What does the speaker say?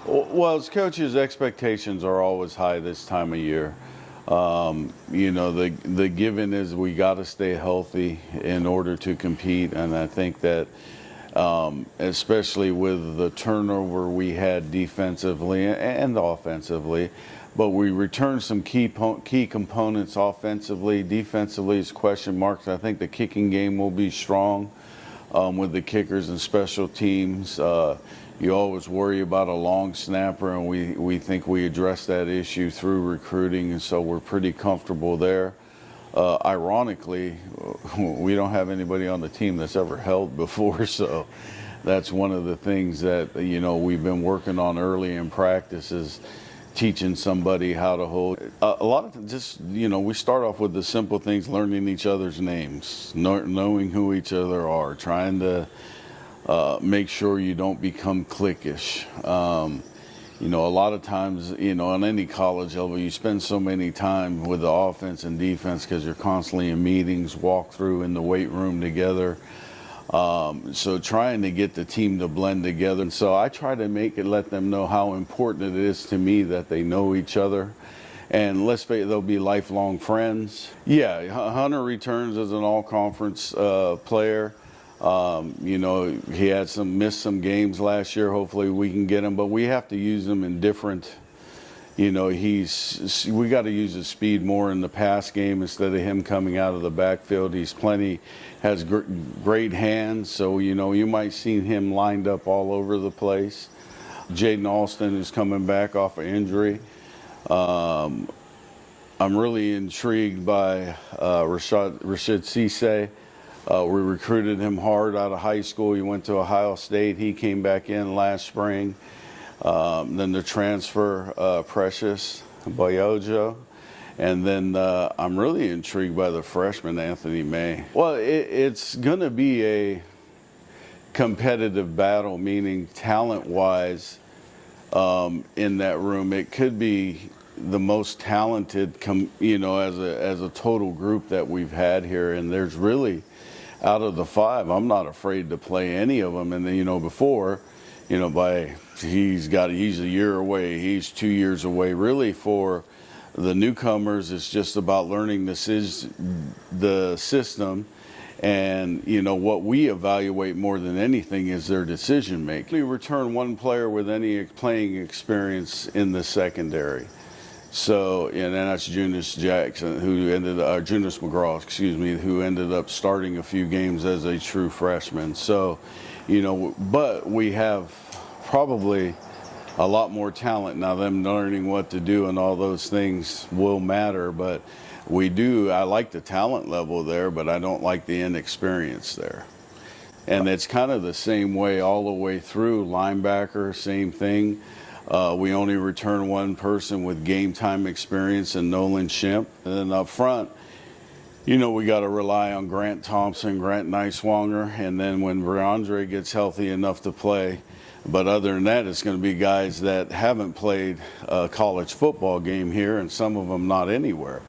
Well, as coaches, expectations are always high this time of year. You know, the given is we got to stay healthy in order to compete, and I think that especially with the turnover we had defensively and offensively, but we returned some key components offensively. Defensively is question marks. I think the kicking game will be strong with the kickers and special teams. You always worry about a long snapper, and we think we addressed that issue through recruiting, and so we're pretty comfortable there. Ironically, we don't have anybody on the team that's ever held before, so that's one of the things that, you know, we've been working on early in practice is teaching somebody how to hold. A lot of just, you know, we start off with the simple things, learning each other's names, knowing who each other are, trying to make sure you don't become cliquish. You know, a lot of times, you know, on any college level, you spend so many time with the offense and defense because you're constantly in meetings, walk through in the weight room together. So trying to get the team to blend together. And so I try to let them know how important it is to me that they know each other. And let's say they'll be lifelong friends. Yeah, Hunter returns as an all-conference player. You know, he had missed some games last year. Hopefully we can get him, but we have to use him in different, you know, we got to use his speed more in the pass game instead of him coming out of the backfield. Has great hands, so, you know, you might see him lined up all over the place. Jaden Alston is coming back off an injury. I'm really intrigued by Rashid Cisse. We recruited him hard out of high school. He went to Ohio State. He came back in last spring. Then the transfer, Precious Boyojo. And then I'm really intrigued by the freshman, Anthony May. Well, it's going to be a competitive battle, meaning talent-wise in that room. It could be the most talented, you know, as a total group that we've had here. And there's really, out of the five, I'm not afraid to play any of them. And then, you know, before, you know, he's a year away, he's 2 years away. Really, for the newcomers, it's just about learning the system. And, you know, what we evaluate more than anything is their decision making. We return one player with any playing experience in the secondary. So, and then that's Junius Jackson, Junius McGraw, excuse me, who ended up starting a few games as a true freshman. So, you know, but we have probably a lot more talent now. Them learning what to do and all those things will matter, but I like the talent level there, but I don't like the inexperience there. And it's kind of the same way all the way through. Linebacker, same thing. We only return one person with game time experience, and Nolan Shemp. And then up front, you know, we got to rely on Grant Thompson, Grant Niswanger, and then when Briandre gets healthy enough to play. But other than that, it's going to be guys that haven't played a college football game here, and some of them not anywhere.